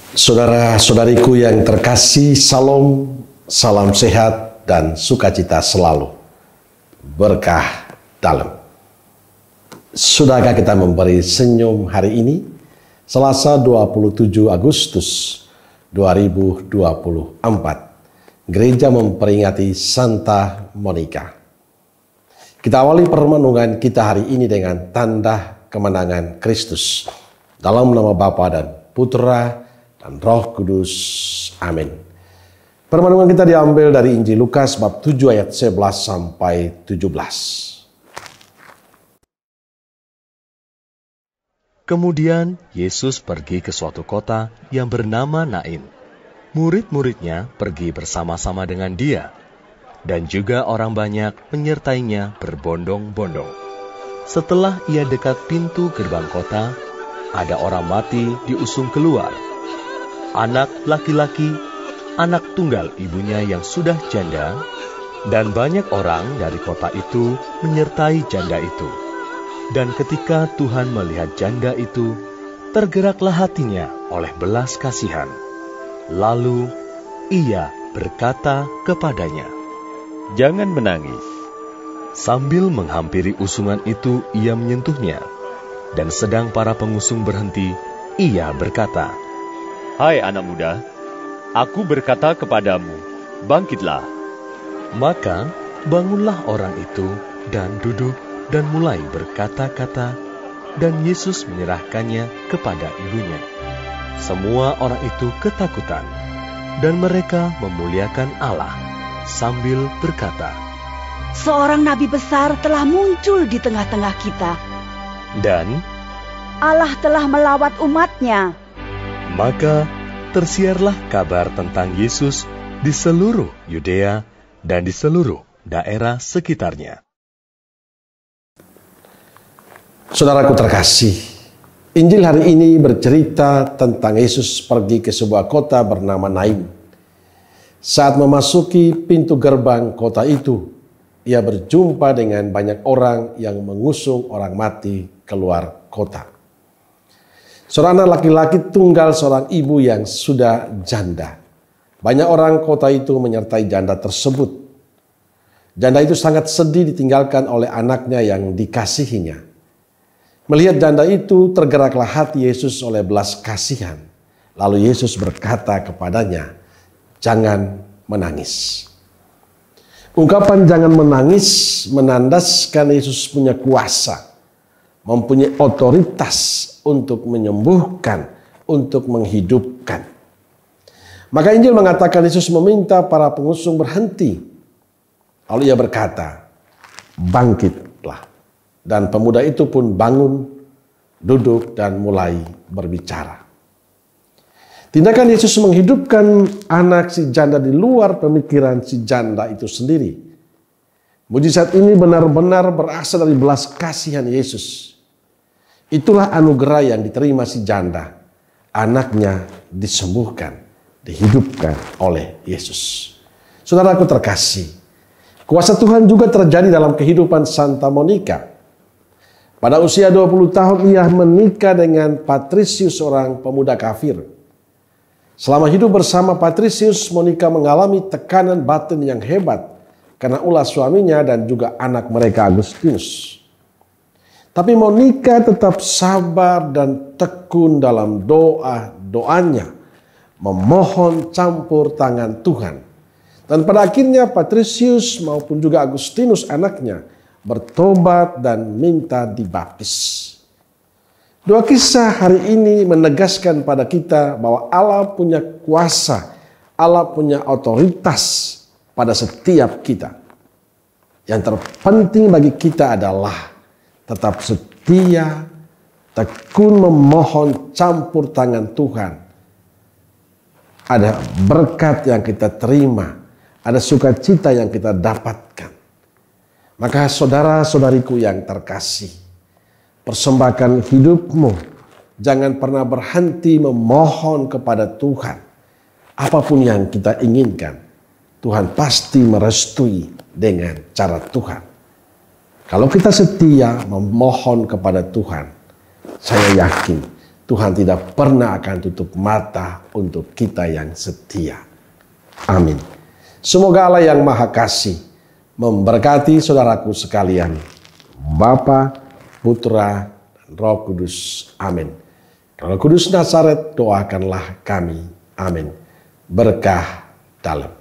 Saudara-saudariku yang terkasih, salam sehat dan sukacita selalu. Berkah dalam. Sudahkah kita memberi senyum hari ini? Selasa 27 Agustus 2024. Gereja memperingati Santa Monica. Kita awali permenungan kita hari ini dengan tanda kemenangan Kristus. Dalam nama Bapa dan Putra dan Roh Kudus. Amin. Permenungan kita diambil dari Injil Lukas bab 7 ayat 11 sampai 17. Kemudian Yesus pergi ke suatu kota yang bernama Nain. Murid-muridnya pergi bersama-sama dengan dia, dan juga orang banyak menyertainya berbondong-bondong. Setelah ia dekat pintu gerbang kota, ada orang mati diusung keluar. Anak laki-laki, anak tunggal ibunya yang sudah janda, dan banyak orang dari kota itu menyertai janda itu. Dan ketika Tuhan melihat janda itu, tergeraklah hatinya oleh belas kasihan. Lalu ia berkata kepadanya, "Jangan menangis." Sambil menghampiri usungan itu, ia menyentuhnya. Dan sedang para pengusung berhenti, ia berkata, "Hai anak muda, aku berkata kepadamu, bangkitlah." Maka bangunlah orang itu dan duduk dan mulai berkata-kata, dan Yesus menyerahkannya kepada ibunya. Semua orang itu ketakutan, dan mereka memuliakan Allah sambil berkata, "Seorang nabi besar telah muncul di tengah-tengah kita, dan Allah telah melawat umat-Nya." Maka tersiarlah kabar tentang Yesus di seluruh Yudea dan di seluruh daerah sekitarnya. Saudaraku terkasih, Injil hari ini bercerita tentang Yesus pergi ke sebuah kota bernama Nain. Saat memasuki pintu gerbang kota itu, ia berjumpa dengan banyak orang yang mengusung orang mati keluar kota. Seorang anak laki-laki tunggal seorang ibu yang sudah janda. Banyak orang kota itu menyertai janda tersebut. Janda itu sangat sedih ditinggalkan oleh anaknya yang dikasihinya. Melihat janda itu, tergeraklah hati Yesus oleh belas kasihan. Lalu Yesus berkata kepadanya, "Jangan menangis." Ungkapan "jangan menangis" menandaskan Yesus punya kuasa, mempunyai otoritas untuk menyembuhkan, untuk menghidupkan. Maka Injil mengatakan Yesus meminta para pengusung berhenti. Lalu ia berkata, "Bangkitlah." Dan pemuda itu pun bangun, duduk dan mulai berbicara. Tindakan Yesus menghidupkan anak si janda di luar pemikiran si janda itu sendiri. Mujizat ini benar-benar berasal dari belas kasihan Yesus. Itulah anugerah yang diterima si janda. Anaknya disembuhkan, dihidupkan oleh Yesus. Saudaraku terkasih, kuasa Tuhan juga terjadi dalam kehidupan Santa Monica. Pada usia 20 tahun ia menikah dengan Patrisius, seorang pemuda kafir. Selama hidup bersama Patrisius, Monica mengalami tekanan batin yang hebat karena ulah suaminya dan juga anak mereka Agustinus. Tapi Monica tetap sabar dan tekun dalam doanya, memohon campur tangan Tuhan. Dan pada akhirnya Patrisius maupun juga Agustinus anaknya bertobat dan minta dibaptis. Dua kisah hari ini menegaskan pada kita bahwa Allah punya kuasa, Allah punya otoritas pada setiap kita. Yang terpenting bagi kita adalah tetap setia, tekun memohon campur tangan Tuhan. Ada berkat yang kita terima, ada sukacita yang kita dapatkan. Maka saudara-saudariku yang terkasih, persembahkan hidupmu. Jangan pernah berhenti memohon kepada Tuhan. Apapun yang kita inginkan, Tuhan pasti merestui dengan cara Tuhan. Kalau kita setia memohon kepada Tuhan, saya yakin Tuhan tidak pernah akan tutup mata untuk kita yang setia. Amin. Semoga Allah yang Maha Kasih memberkati saudaraku sekalian, Bapa, Putra, dan Roh Kudus. Amin. Roh Kudus Nazaret, doakanlah kami. Amin. Berkah dalam.